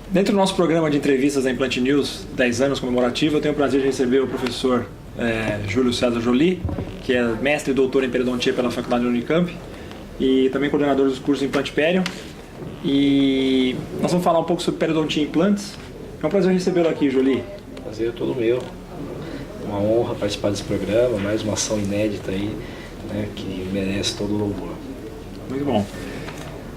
Dentro do nosso programa de entrevistas da Implant News, 10 anos comemorativo, eu tenho o prazer de receber o professor Júlio César Joly, que é mestre e doutor em periodontia pela Faculdade da Unicamp e também coordenador dos cursos Implant Perio. E nós vamos falar um pouco sobre periodontia e implantes. É um prazer recebê-lo aqui, Joly. Prazer é todo meu. Uma honra participar desse programa, mais uma ação inédita aí, né, que merece todo o louvor. Muito bom.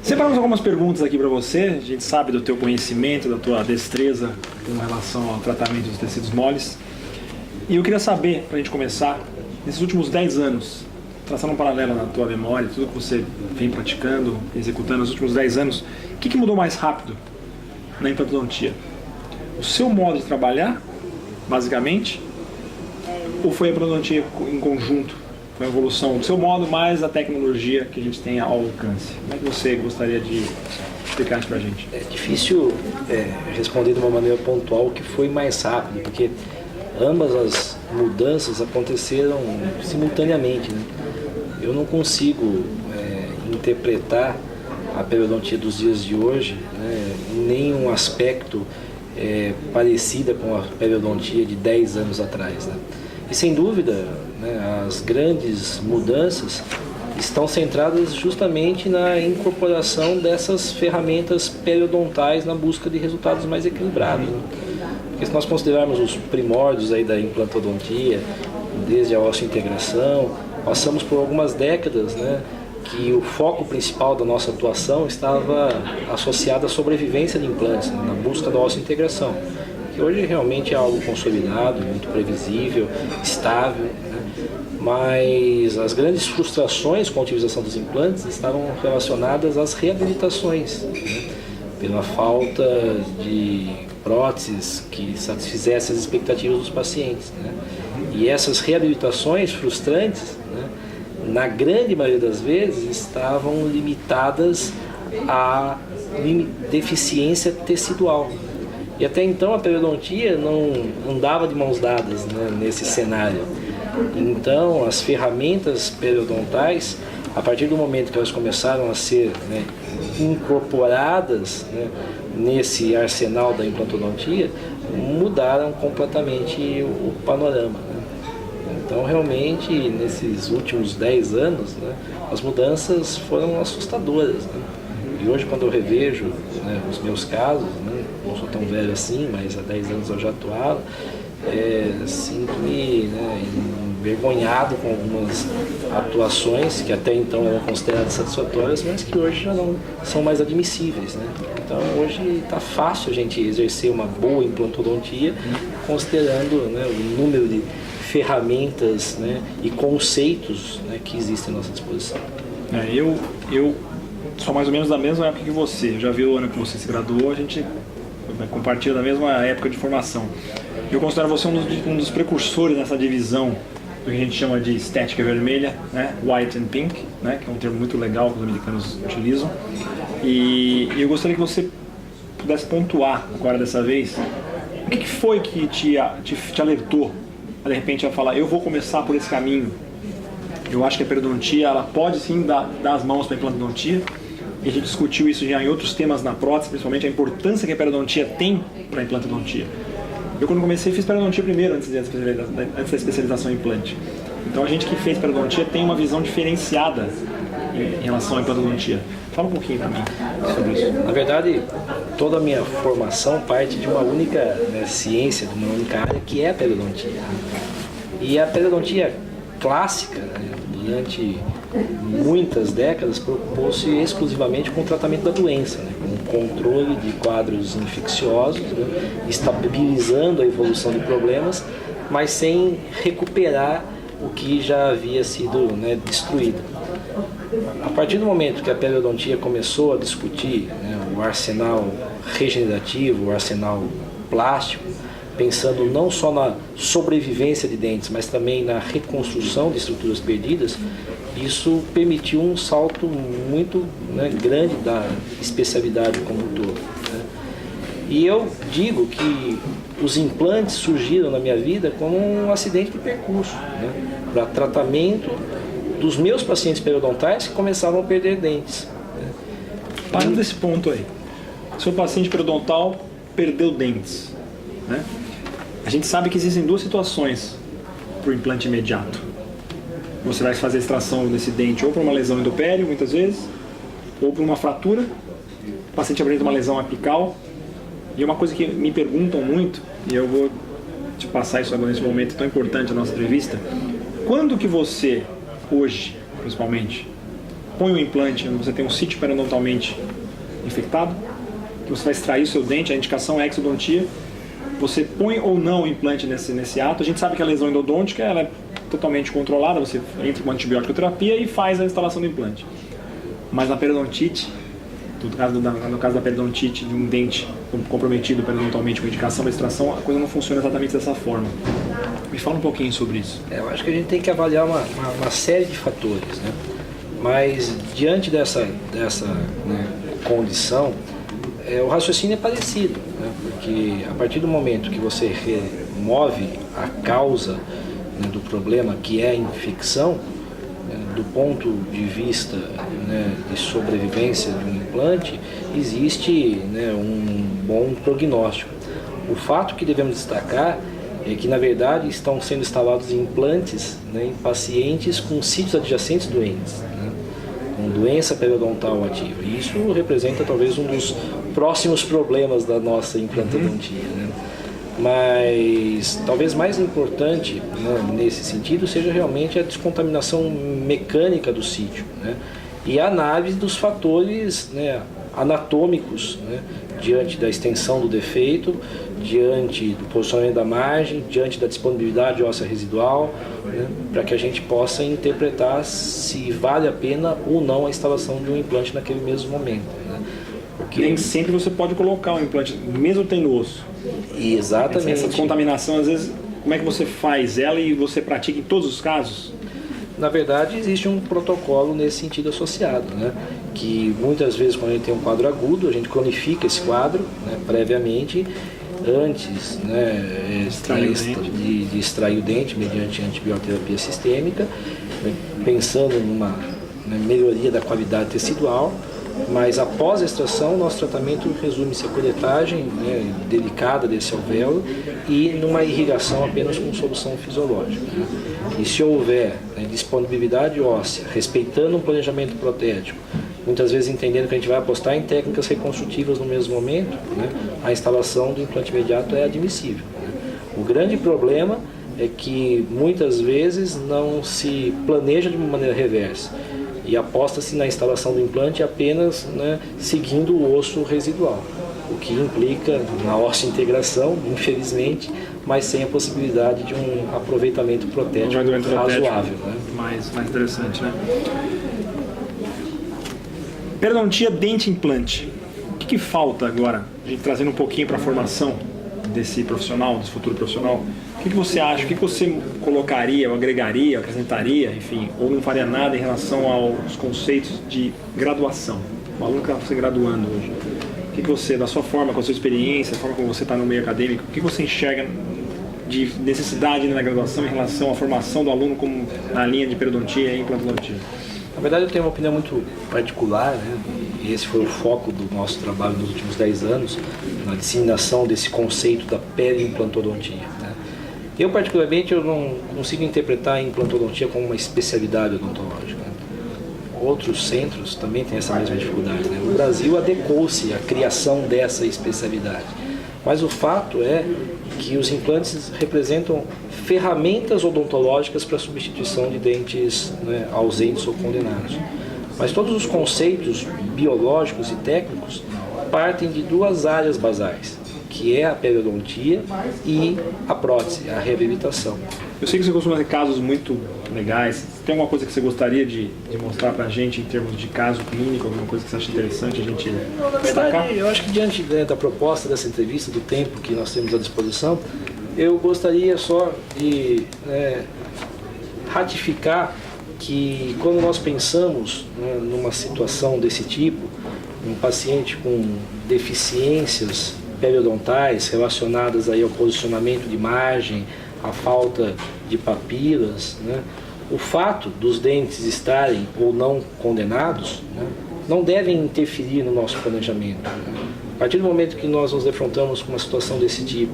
Separamos algumas perguntas aqui para você. A gente sabe do teu conhecimento, da tua destreza com relação ao tratamento dos tecidos moles. E eu queria saber, para a gente começar, nesses últimos 10 anos, traçando um paralelo na tua memória, tudo que você vem praticando, executando nos últimos 10 anos, o que mudou mais rápido na implantodontia? O seu modo de trabalhar, basicamente, ou foi a implantodontia em conjunto? Foi a evolução do seu modo, mais a tecnologia que a gente tem ao alcance. Como é que você gostaria de explicar isso para a gente? É difícil responder de uma maneira pontual o que foi mais rápido, porque ambas as mudanças aconteceram simultaneamente, né? Eu não consigo interpretar a periodontia dos dias de hoje, né, em nenhum aspecto parecida com a periodontia de 10 anos atrás, né? E sem dúvida, né, as grandes mudanças estão centradas justamente na incorporação dessas ferramentas periodontais na busca de resultados mais equilibrados, né? Porque se nós considerarmos os primórdios aí da implantodontia, desde a osseo-integração, passamos por algumas décadas, né, que o foco principal da nossa atuação estava associado à sobrevivência de implantes, né, na busca da osseo-integração, que hoje realmente é algo consolidado, muito previsível, estável, né? Mas as grandes frustrações com a utilização dos implantes estavam relacionadas às reabilitações, né? Pela falta de próteses que satisfizessem as expectativas dos pacientes, né? E essas reabilitações frustrantes, né, na grande maioria das vezes, estavam limitadas à deficiência tecidual. E até então a periodontia não andava de mãos dadas, né, nesse cenário. Então as ferramentas periodontais, a partir do momento que elas começaram a ser, né, incorporadas, né, nesse arsenal da implantodontia, mudaram completamente o panorama, né? Então realmente nesses últimos 10 anos, né, as mudanças foram assustadoras, né? E hoje quando eu revejo, né, os meus casos, né, não sou tão velho assim, mas há 10 anos eu já atuava, sinto-me, né, envergonhado com algumas atuações que até então eram consideradas satisfatórias, mas que hoje já não são mais admissíveis, né? Então hoje está fácil a gente exercer uma boa implantodontia, considerando, né, o número de ferramentas, né, e conceitos, né, que existem à nossa disposição. Eu sou mais ou menos da mesma época que você. Eu já vi o ano que você se graduou, a gente compartilha da mesma época de formação. Eu considero você um dos precursores nessa divisão do que a gente chama de estética vermelha, né? White and pink, né? Que é um termo muito legal que os americanos utilizam. E eu gostaria que você pudesse pontuar agora dessa vez o que foi que te alertou de repente a falar, eu vou começar por esse caminho. Eu acho que a periodontia ela pode sim dar as mãos para a implantodontia. E a gente discutiu isso já em outros temas na prótese, principalmente a importância que a periodontia tem para a implantodontia. Eu quando comecei fiz periodontia primeiro, antes da especialização em implante. Então a gente que fez periodontia tem uma visão diferenciada em relação à implantodontia. Fala um pouquinho para mim sobre isso. Na verdade, toda a minha formação parte de uma única, né, ciência, de uma única área, que é a periodontia. E a periodontia clássica, né, durante muitas décadas, propôs-se exclusivamente com o tratamento da doença, né, com o controle de quadros infecciosos, né, estabilizando a evolução de problemas, mas sem recuperar o que já havia sido, né, destruído. A partir do momento que a periodontia começou a discutir, né, o arsenal regenerativo, o arsenal plástico, pensando não só na sobrevivência de dentes, mas também na reconstrução de estruturas perdidas, isso permitiu um salto muito, né, grande da especialidade como um todo, né? E eu digo que os implantes surgiram na minha vida como um acidente de percurso, né, para tratamento dos meus pacientes periodontais que começavam a perder dentes, né? Parando desse ponto aí, seu paciente periodontal perdeu dentes, né? A gente sabe que existem duas situações para o implante imediato. Você vai fazer a extração desse dente ou para uma lesão endopério, muitas vezes, ou para uma fratura. O paciente apresenta uma lesão apical. E uma coisa que me perguntam muito, e eu vou te passar isso agora nesse momento tão importante da nossa entrevista: quando que você, hoje, principalmente, põe um implante onde você tem um sítio periodontalmente infectado, que você vai extrair o seu dente, a indicação é exodontia, você põe ou não o implante nesse ato. A gente sabe que a lesão endodôntica ela é totalmente controlada, você entra com antibiótico terapia e faz a instalação do implante. Mas na periodontite, no caso da periodontite, de um dente comprometido periodontalmente com indicação da extração, a coisa não funciona exatamente dessa forma. Me fala um pouquinho sobre isso. Eu acho que a gente tem que avaliar uma série de fatores, né? Mas diante dessa né, condição, o raciocínio é parecido, né? Porque a partir do momento que você remove a causa, né, do problema, que é a infecção, do ponto de vista, né, de sobrevivência de um implante, existe, né, um bom prognóstico. O fato que devemos destacar é que, na verdade, estão sendo instalados implantes, né, em pacientes com sítios adjacentes doentes, né, com doença periodontal ativa. E isso representa talvez um dos próximos problemas da nossa implantodontia, né? Mas talvez mais importante, né, nesse sentido seja realmente a descontaminação mecânica do sítio, né, e a análise dos fatores, né, anatômicos, né, diante da extensão do defeito, diante do posicionamento da margem, diante da disponibilidade óssea residual, né, para que a gente possa interpretar se vale a pena ou não a instalação de um implante naquele mesmo momento, né. Porque nem sempre você pode colocar um implante, mesmo tendo osso. Exatamente. Essa descontaminação, às vezes, como é que você faz ela e você pratica em todos os casos? Na verdade, existe um protocolo nesse sentido associado, né? Que muitas vezes, quando a gente tem um quadro agudo, a gente cronifica esse quadro, né, previamente, antes, né, de extrair o dente mediante antibioterapia sistêmica, né, pensando numa, né, melhoria da qualidade tecidual. Mas após a extração, nosso tratamento resume-se a coletagem, né, delicada desse alvéolo e numa irrigação apenas com solução fisiológica, né? E se houver, né, disponibilidade óssea, respeitando um planejamento protético, muitas vezes entendendo que a gente vai apostar em técnicas reconstrutivas no mesmo momento, né, a instalação do implante imediato é admissível, né? O grande problema é que muitas vezes não se planeja de uma maneira reversa e aposta-se na instalação do implante apenas, né, seguindo o osso residual, o que implica na integração, infelizmente, mas sem a possibilidade de um aproveitamento protético razoável, né? Mais interessante, né? Periodontia, dente, implante. O que falta agora? A gente trazendo um pouquinho para a formação desse profissional, desse futuro profissional. O que você acha? O que você colocaria, ou agregaria, acrescentaria, enfim, ou não faria nada em relação aos conceitos de graduação? O aluno que está se graduando hoje. O que você, da sua forma, com a sua experiência, a forma como você está no meio acadêmico, o que você enxerga de necessidade na graduação em relação à formação do aluno como na linha de periodontia e implantodontia? Na verdade, eu tenho uma opinião muito particular, né? E esse foi o foco do nosso trabalho nos últimos 10 anos, na disseminação desse conceito da periimplantodontia, né? Eu, particularmente, eu não consigo interpretar a implantodontia como uma especialidade odontológica, né? Outros centros também têm essa mesma dificuldade, né? O Brasil adequou-se à criação dessa especialidade, mas o fato é que os implantes representam ferramentas odontológicas para a substituição de dentes, né, ausentes ou condenados. Mas todos os conceitos biológicos e técnicos partem de duas áreas basais, que é a periodontia e a prótese, a reabilitação. Eu sei que você costuma ter casos muito legais. Tem alguma coisa que você gostaria de mostrar para a gente em termos de caso clínico, alguma coisa que você acha interessante a gente destacar? Eu acho que diante, né, da proposta dessa entrevista, do tempo que nós temos à disposição, eu gostaria só de ratificar que quando nós pensamos, né, numa situação desse tipo, um paciente com deficiências periodontais relacionadas aí ao posicionamento de margem, a falta de papilas, né, o fato dos dentes estarem ou não condenados, né, não devem interferir no nosso planejamento. A partir do momento que nós nos defrontamos com uma situação desse tipo,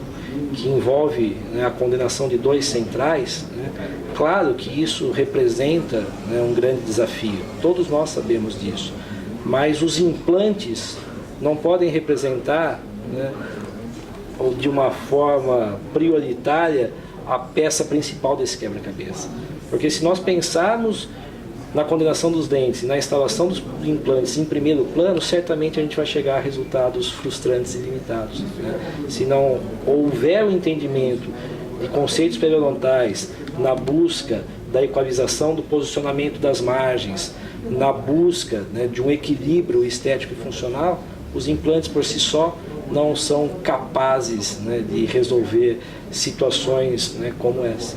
que envolve, né, a condenação de 2 centrais, né, claro que isso representa, né, um grande desafio. Todos nós sabemos disso. Mas os implantes não podem representar, né, de uma forma prioritária a peça principal desse quebra-cabeça. Porque se nós pensarmos na condenação dos dentes e na instalação dos implantes em primeiro plano, certamente a gente vai chegar a resultados frustrantes e limitados, né? Se não houver o entendimento de conceitos periodontais na busca da equalização do posicionamento das margens, na busca, né, de um equilíbrio estético e funcional, os implantes por si só não são capazes, né, de resolver situações, né, como essa.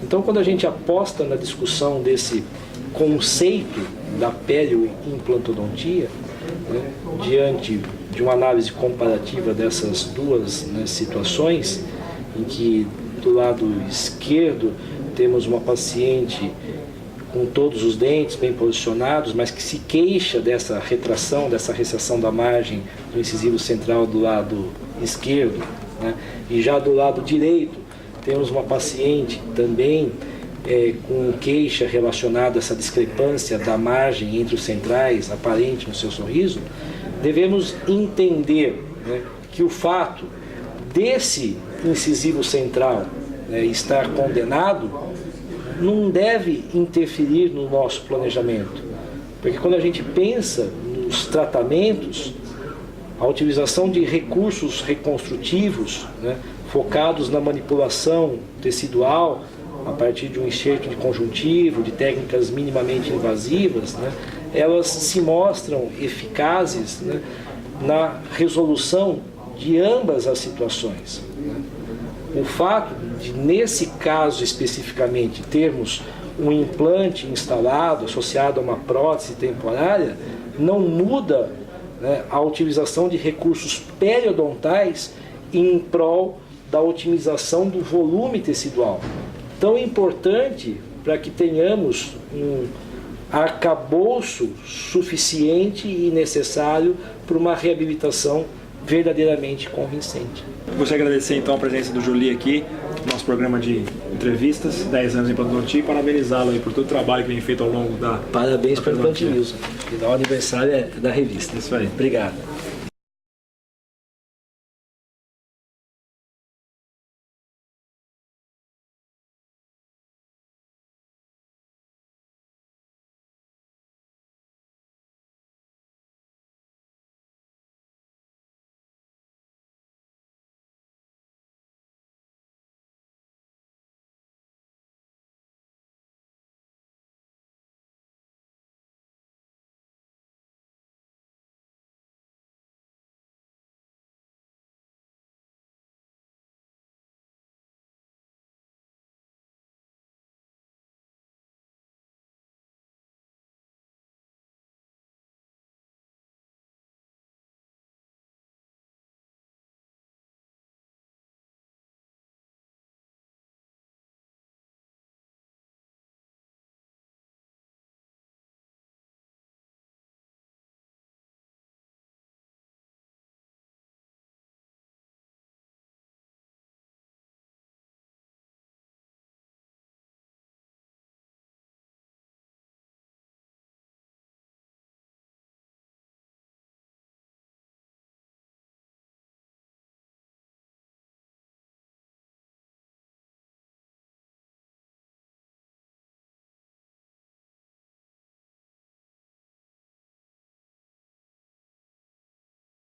Então, quando a gente aposta na discussão desse conceito da perioimplantodontia, né, diante de uma análise comparativa dessas duas, né, situações, em que do lado esquerdo temos uma paciente com todos os dentes bem posicionados, mas que se queixa dessa retração, dessa recessão da margem do incisivo central do lado esquerdo, né? E já do lado direito temos uma paciente também com queixa relacionada a essa discrepância da margem entre os centrais aparente no seu sorriso. Devemos entender, né, que o fato desse incisivo central, né, estar condenado não deve interferir no nosso planejamento, porque quando a gente pensa nos tratamentos, a utilização de recursos reconstrutivos, né, focados na manipulação tecidual a partir de um enxerto de conjuntivo, de técnicas minimamente invasivas, né, elas se mostram eficazes, né, na resolução de ambas as situações, né. O fato de, nesse caso especificamente, termos um implante instalado associado a uma prótese temporária, não muda, né, a utilização de recursos periodontais em prol da otimização do volume tecidual. Tão importante para que tenhamos um arcabouço suficiente e necessário para uma reabilitação verdadeiramente convincente. Gostaria de agradecer então a presença do Jolie aqui no nosso programa de entrevistas, 10 anos em implantodontia, e parabenizá-lo aí por todo o trabalho que vem feito ao longo da... Parabéns pelo Implant News. Final aniversário da revista. Isso aí. Obrigado.